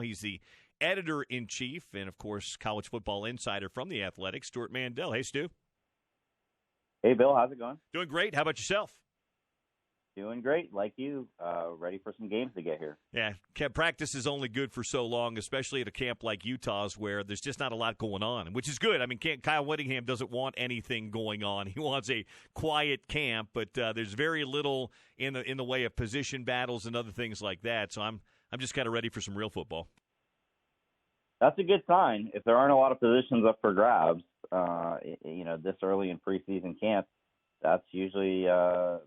He's the editor-in-chief and, of course, college football insider from The Athletic, Stuart Mandel. Hey, Stu. Hey, Bill. How's it going? Doing great. How about yourself? Doing great, like you. Ready for some games to get here. Yeah, practice is only good for so long, especially at a camp like Utah's where there's just not a lot going on, which is good. I mean, Kyle Whittingham doesn't want anything going on. He wants a quiet camp, but there's very little in the way of position battles and other things like that. So I'm just kind of ready for some real football. That's a good sign. If there aren't a lot of positions up for grabs, this early in preseason camp, that's usually a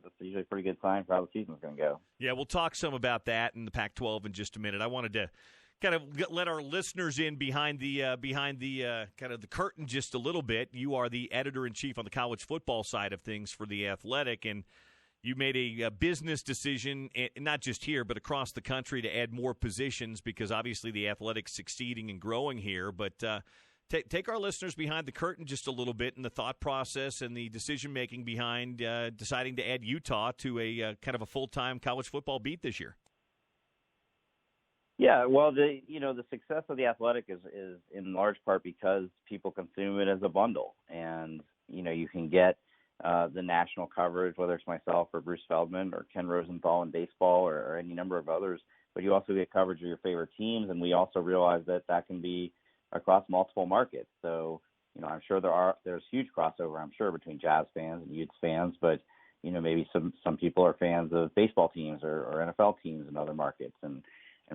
pretty good sign for how the season's going to go. Yeah, we'll talk some about that in the Pac-12 in just a minute. I wanted to kind of let our listeners in behind the kind of the curtain just a little bit. You are the editor-in-chief on the college football side of things for The Athletic, and you made a business decision, not just here, but across the country, to add more positions because obviously The Athletic's succeeding and growing here. But take our listeners behind the curtain just a little bit in the thought process and the decision-making behind deciding to add Utah to a kind of a full-time college football beat this year. Yeah, well, the success of The Athletic is in large part because people consume it as a bundle, and you can get the national coverage, whether it's myself or Bruce Feldman or Ken Rosenthal in baseball or any number of others, but you also get coverage of your favorite teams, and we also realize that can be across multiple markets. So, I'm sure there's huge crossover, I'm sure, between Jazz fans and Utes fans, but, maybe some people are fans of baseball teams or NFL teams in other markets. And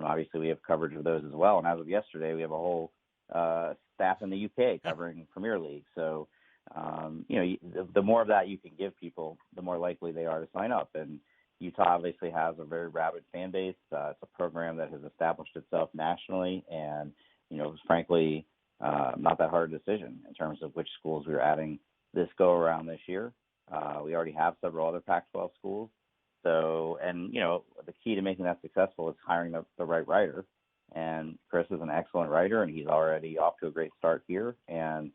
obviously we have coverage of those as well. And as of yesterday, we have a whole staff in the UK covering Premier League. So, the more of that you can give people, the more likely they are to sign up. And Utah obviously has a very rabid fan base. It's a program that has established itself nationally, and it was frankly not that hard a decision in terms of which schools we were adding this go-around this year. We already have several other Pac-12 schools. So, and, the key to making that successful is hiring the right writer. And Chris is an excellent writer, and he's already off to a great start here. And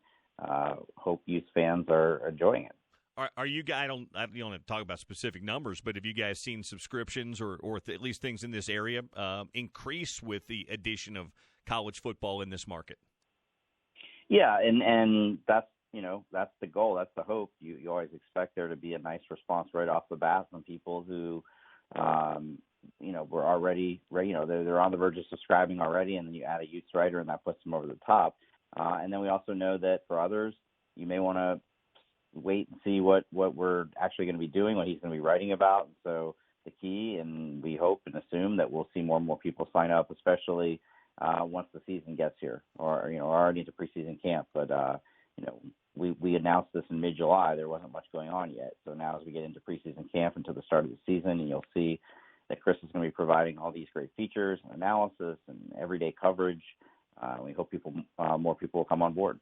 hope youth fans are enjoying it. Are you guys? You don't have to talk about specific numbers, but have you guys seen subscriptions or at least things in this area increase with the addition of college football in this market? Yeah, and that's the goal. That's the hope. You always expect there to be a nice response right off the bat from people who, were already, they're on the verge of subscribing already, and then you add a youth writer, and that puts them over the top. And then we also know that for others, you may want to wait and see what we're actually going to be doing, what he's going to be writing about. And so the key, and we hope and assume that we'll see more and more people sign up, especially once the season gets here, or already into preseason camp. But we announced this in mid-July. There wasn't much going on yet. So now as we get into preseason camp into the start of the season, and you'll see that Chris is going to be providing all these great features and analysis and everyday coverage. We hope more people will come on board.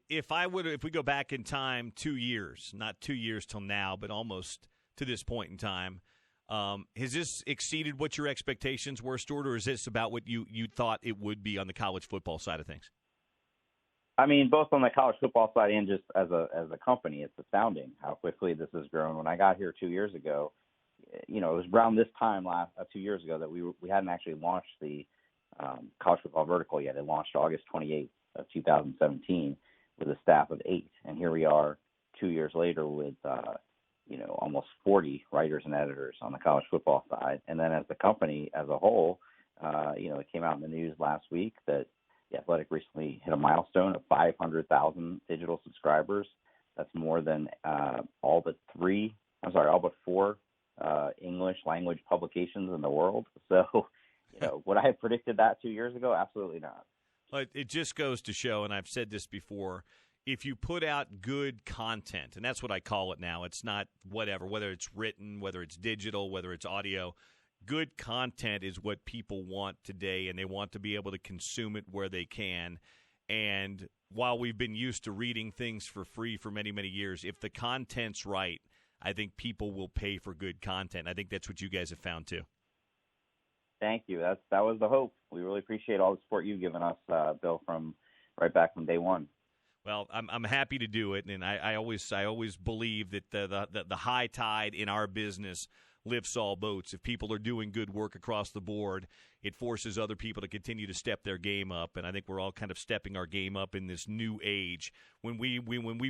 If we go back in time 2 years, not 2 years till now, but almost to this point in time, has this exceeded what your expectations were, Stuart, or is this about what you thought it would be on the college football side of things? I mean, both on the college football side and just as a company, it's astounding how quickly this has grown. When I got here 2 years ago, it was around this time 2 years ago that we hadn't actually launched the college football vertical yet. It launched August 28th of 2017 with a staff of 8, and here we are 2 years later with almost 40 writers and editors on the college football side. And then as the company as a whole, it came out in the news last week that The Athletic recently hit a milestone of 500,000 digital subscribers. That's more than all but 4 English language publications in the world. So, would I have predicted that 2 years ago? Absolutely not. It just goes to show, and I've said this before, if you put out good content, and that's what I call it now, it's not whether it's written, whether it's digital, whether it's audio, good content is what people want today, and they want to be able to consume it where they can. And while we've been used to reading things for free for many, many years, if the content's right, I think people will pay for good content. I think that's what you guys have found too. Thank you. That was the hope. We really appreciate all the support you've given us, Bill, from right back from day one. Well, I'm happy to do it, and I always believe that the high tide in our business lifts all boats. If people are doing good work across the board, it forces other people to continue to step their game up. And I think we're all kind of stepping our game up in this new age. When we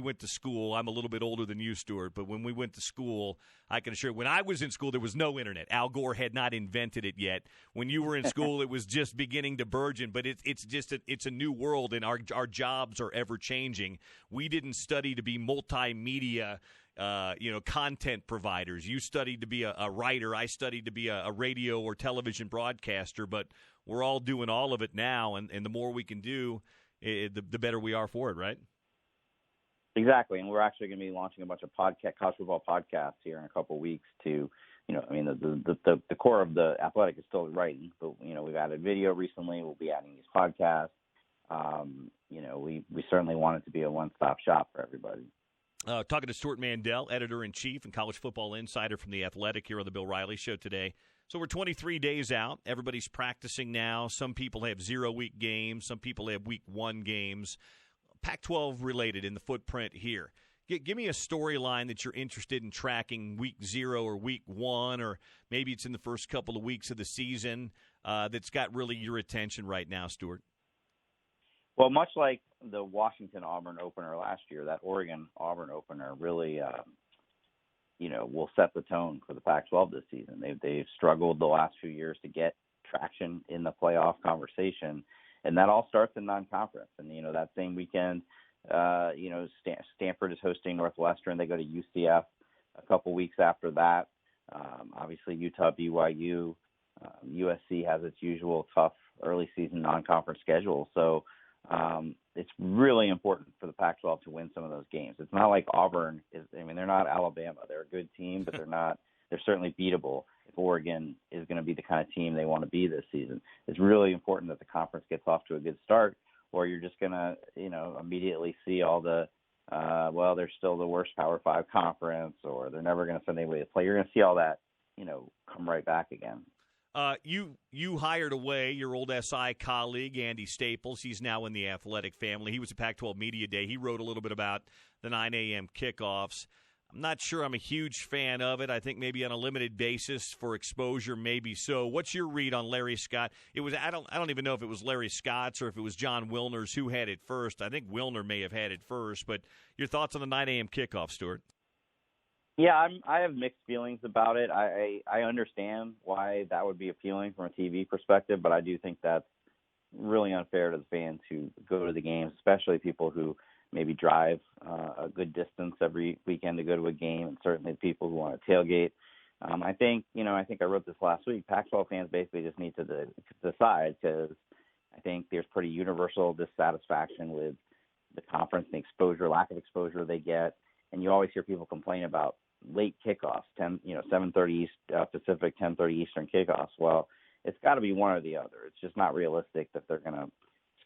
went to school, I'm a little bit older than you, Stuart, but when we went to school, I can assure you, when I was in school, there was no internet. Al Gore had not invented it yet. When you were in school, it was just beginning to burgeon. But it's a new world, and our jobs are ever changing. We didn't study to be multimedia content providers. You studied to be a writer. I studied to be a radio or television broadcaster, but we're all doing all of it now, and the more we can do, the better we are for it, right? Exactly, and we're actually going to be launching a bunch of college football podcasts here in a couple of weeks to, the core of the Athletic is still writing, but, we've added video recently. We'll be adding these podcasts. We certainly want it to be a one-stop shop for everybody. Talking to Stuart Mandel, editor-in-chief and college football insider from The Athletic here on the Bill Riley Show today. So we're 23 days out. Everybody's practicing now. Some people have 0-week games. Some people have week 1 games. Pac-12 related in the footprint here. Give me a storyline that you're interested in tracking week 0 or week 1, or maybe it's in the first couple of weeks of the season that's got really your attention right now, Stuart. Well, much like the Washington-Auburn opener last year, that Oregon-Auburn opener really, will set the tone for the Pac-12 this season. They've struggled the last few years to get traction in the playoff conversation, and that all starts in non-conference. And, that same weekend, Stanford is hosting Northwestern. They go to UCF a couple weeks after that. Obviously, Utah, BYU, USC has its usual tough early season non-conference schedule. So, it's really important for the Pac-12 to win some of those games. It's not like Auburn is. They're not Alabama. They're a good team, but they're certainly beatable if Oregon is going to be the kind of team they want to be this season. It's really important that the conference gets off to a good start, or you're just going to, immediately see all the, they're still the worst Power 5 conference, or they're never going to send anybody to play. You're going to see all that, come right back again. You hired away your old SI colleague, Andy Staples. He's now in the Athletic family. He was at Pac-12 Media Day. He wrote a little bit about the 9 a.m. kickoffs. I'm not sure I'm a huge fan of it. I think maybe on a limited basis for exposure, maybe so. What's your read on Larry Scott? I don't even know if it was Larry Scott's or if it was John Wilner's who had it first. I think Wilner may have had it first. But your thoughts on the 9 a.m. kickoff, Stuart? Yeah, I have mixed feelings about it. I understand why that would be appealing from a TV perspective, but I do think that's really unfair to the fans who go to the games, especially people who maybe drive a good distance every weekend to go to a game, and certainly people who want to tailgate. I think I wrote this last week. Pac-12 fans basically just need to decide, because I think there's pretty universal dissatisfaction with the conference and the lack of exposure they get. And you always hear people complain about late kickoffs, 7:30 Pacific, 10:30 Eastern kickoffs. Well, it's got to be one or the other. It's just not realistic that they're going to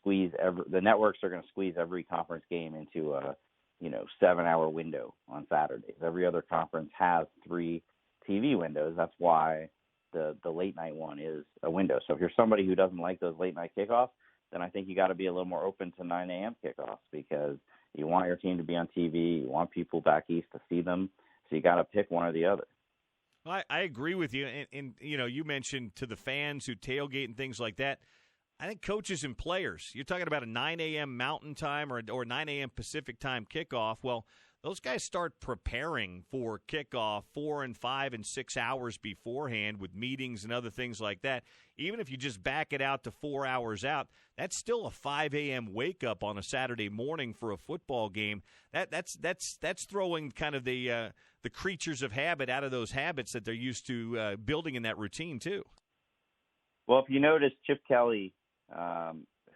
the networks are going to squeeze every conference game into a 7-hour window on Saturdays. Every other conference has 3 TV windows. That's why the late night one is a window. So if you're somebody who doesn't like those late night kickoffs, then I think you got to be a little more open to 9 a.m. kickoffs, because you want your team to be on TV. You want people back east to see them. So you got to pick one or the other. I agree with you. And you mentioned to the fans who tailgate and things like that, I think coaches and players, you're talking about a 9 a.m. Mountain Time or 9 a.m. Pacific Time kickoff. Well, those guys start preparing for kickoff 4 and 5 and 6 hours beforehand with meetings and other things like that. Even if you just back it out to 4 hours out, that's still a 5 a.m. wake up on a Saturday morning for a football game. That's throwing kind of the creatures of habit out of those habits that they're used to building in that routine too. Well, if you notice, Chip Kelly,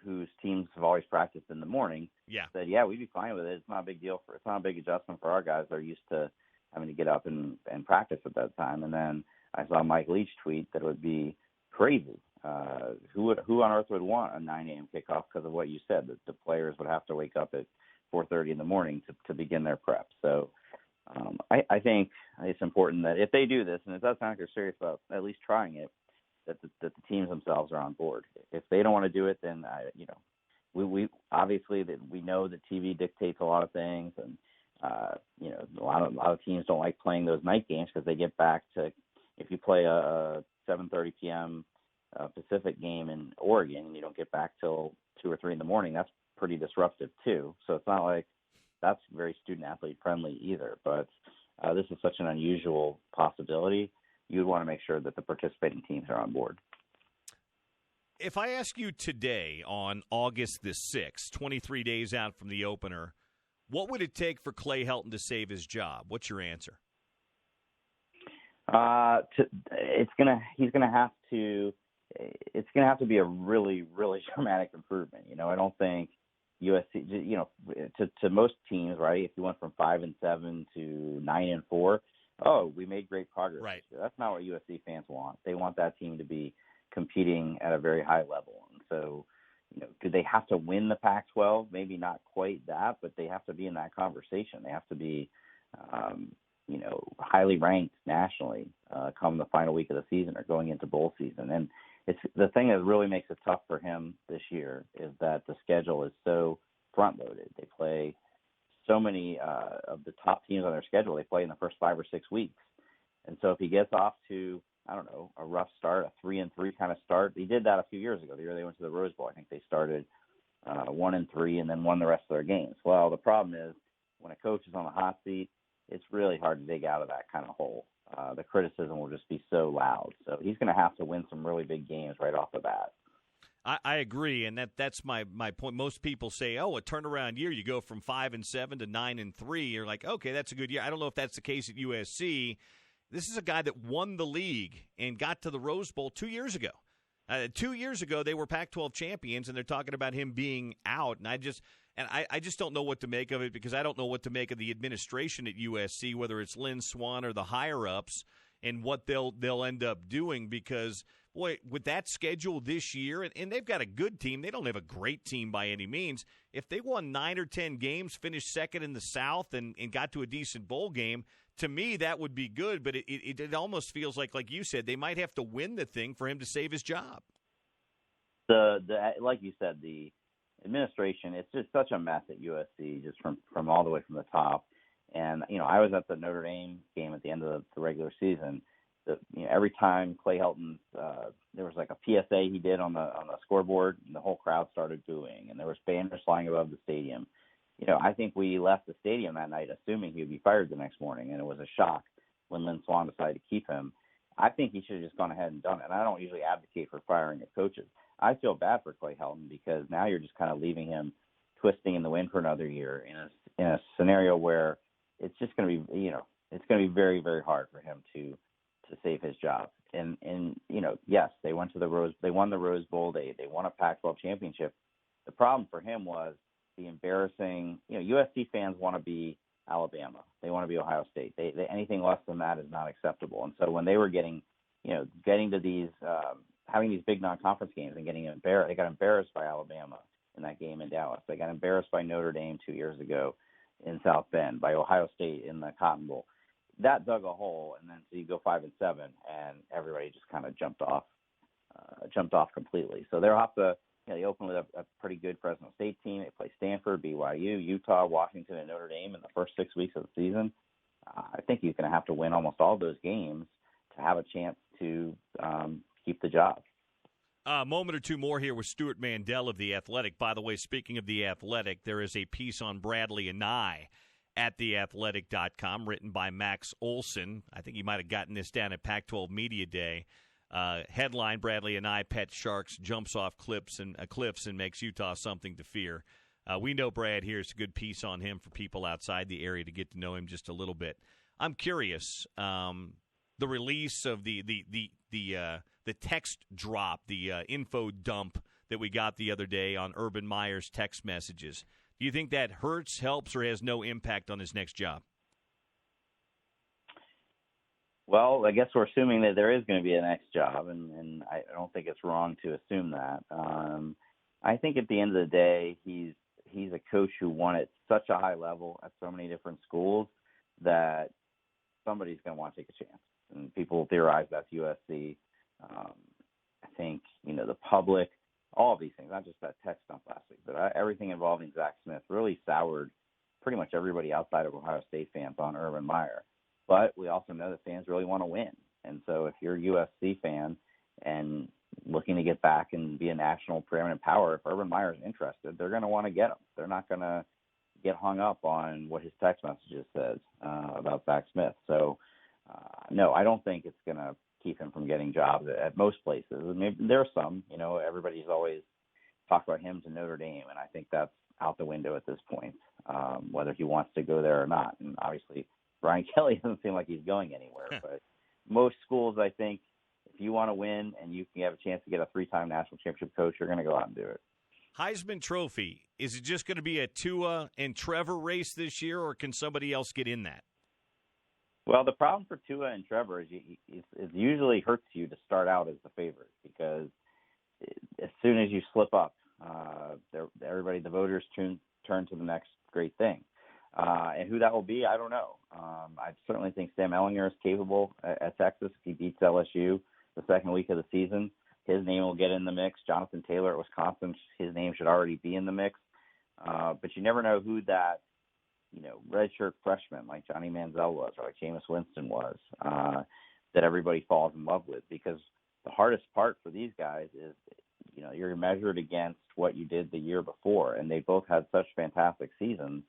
whose teams have always practiced in the morning, said, we'd be fine with it. It's not a big deal. It's not a big adjustment for our guys. They're used to having to get up and practice at that time. And then I saw Mike Leach tweet that it would be crazy. Who on earth would want a 9 a.m. kickoff because of what you said, that the players would have to wake up at 4:30 in the morning to begin their prep. So I think it's important that if they do this, and it does sound like they're serious about at least trying it, that the teams themselves are on board. If they don't want to do it, then we obviously that we know that TV dictates a lot of things, and a lot of teams don't like playing those night games because they get back to if you play a 7:30 p.m. Pacific game in Oregon and you don't get back till 2 or 3 in the morning, that's pretty disruptive too. So it's not like that's very student athlete friendly either. But this is such an unusual possibility. You'd want to make sure that the participating teams are on board. If I ask you today on August the 6th, 23 days out from the opener, what would it take for Clay Helton to save his job? What's your answer? It's gonna have to be a really, really dramatic improvement. I don't think USC, to most teams, right? If you went from 5-7 to 9-4, oh, we made great progress. Right. That's not what USC fans want. They want that team to be competing at a very high level. And so, do they have to win the Pac-12? Maybe not quite that, but they have to be in that conversation. They have to be, highly ranked nationally come the final week of the season or going into bowl season. And it's the thing that really makes it tough for him this year is that the schedule is so front-loaded. They play so many of the top teams on their schedule. They play in the first 5 or 6 weeks. And so if he gets off to, a rough start, a 3-3 kind of start. He did that a few years ago. The year they went to the Rose Bowl, I think they started 1-3 and then won the rest of their games. Well, the problem is when a coach is on the hot seat, it's really hard to dig out of that kind of hole. The criticism will just be so loud. So he's going to have to win some really big games right off the bat. I agree, and that's my point. Most people say, a turnaround year, you go from 5-7 to 9-3. You're like, okay, that's a good year. I don't know if that's the case at USC. This is a guy that won the league and got to the Rose Bowl 2 years ago. 2 years ago, they were Pac-12 champions, and they're talking about him being out. And I just don't know what to make of it because I don't know what to make of the administration at USC, whether it's Lynn Swann or the higher-ups, and what they'll end up doing because, boy, with that schedule this year, and they've got a good team. They don't have a great team by any means. If they won 9 or 10 games, finished second in the South, and got to a decent bowl game, to me, that would be good, but it almost feels like you said, they might have to win the thing for him to save his job. Like you said, the administration, it's just such a mess at USC, just from all the way from the top. And, I was at the Notre Dame game at the end of the regular season. Every time Clay Helton, there was like a PSA he did on the scoreboard, and the whole crowd started booing, and there was banners flying above the stadium. I think we left the stadium that night assuming he would be fired the next morning, and it was a shock when Lynn Swann decided to keep him. I think he should have just gone ahead and done it. And I don't usually advocate for firing of coaches. I feel bad for Clay Helton because now you're just kind of leaving him twisting in the wind for another year in a scenario where it's just going to be, it's going to be very, very hard for him to save his job. And yes, they won the Rose Bowl. They won a Pac-12 championship. The problem for him was the embarrassing, USC fans want to be Alabama. They want to be Ohio State. They anything less than that is not acceptable. And so when they were getting to these, having these big non-conference games and getting embarrassed, they got embarrassed by Alabama in that game in Dallas. They got embarrassed by Notre Dame 2 years ago in South Bend, by Ohio State in the Cotton Bowl. That dug a hole, and then so you go 5-7, and everybody just kind of jumped off completely. So they'll have to. They open with a pretty good Fresno State team. They play Stanford, BYU, Utah, Washington, and Notre Dame in the first 6 weeks of the season. I think he's going to have to win almost all those games to have a chance to keep the job. A moment or two more here with Stuart Mandel of The Athletic. By the way, speaking of The Athletic, there is a piece on Bradley and I at theathletic.com written by Max Olson. I think he might have gotten this down at Pac-12 Media Day. Headline: Bradley and I pet sharks, jumps off cliffs and makes Utah something to fear. We know Brad here. It's a good piece on him for people outside the area to get to know him just a little bit. I'm curious. The release of the text drop, the info dump that we got the other day on Urban Meyer's text messages. Do you think that hurts, helps, or has no impact on his next job? Well, I guess we're assuming that there is going to be a next job, and I don't think it's wrong to assume that. I think at the end of the day, he's a coach who won at such a high level at so many different schools that somebody's going to want to take a chance. And people theorize that's USC. I think, the public, all of these things, not just that text dump last week, but everything involving Zach Smith really soured pretty much everybody outside of Ohio State fans on Urban Meyer. But we also know that fans really want to win. And so if you're a USC fan and looking to get back and be a national preeminent power, if Urban Meyer's interested, they're going to want to get him. They're not going to get hung up on what his text messages says about Zach Smith. So, no, I don't think it's going to keep him from getting jobs at most places. Maybe there are some, everybody's always talked about him to Notre Dame, and I think that's out the window at this point, whether he wants to go there or not. And obviously, Brian Kelly doesn't seem like he's going anywhere. But most schools, I think, if you want to win and you can have a chance to get a 3-time national championship coach, you're going to go out and do it. Heisman Trophy, is it just going to be a Tua and Trevor race this year, or can somebody else get in that? Well, the problem for Tua and Trevor is it usually hurts you to start out as the favorite, because as soon as you slip up, everybody, the voters turn to the next great thing. And who that will be, I don't know. I certainly think Sam Ehlinger is capable at Texas. If he beats LSU the second week of the season, his name will get in the mix. Jonathan Taylor at Wisconsin, his name should already be in the mix. But you never know who that, redshirt freshman like Johnny Manziel was, or like Jameis Winston was, that everybody falls in love with. Because the hardest part for these guys is, you're measured against what you did the year before, and they both had such fantastic seasons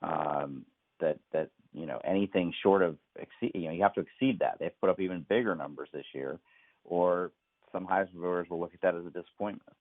that anything short of you have to exceed that. They've put up even bigger numbers this year, or some Heisman voters will look at that as a disappointment.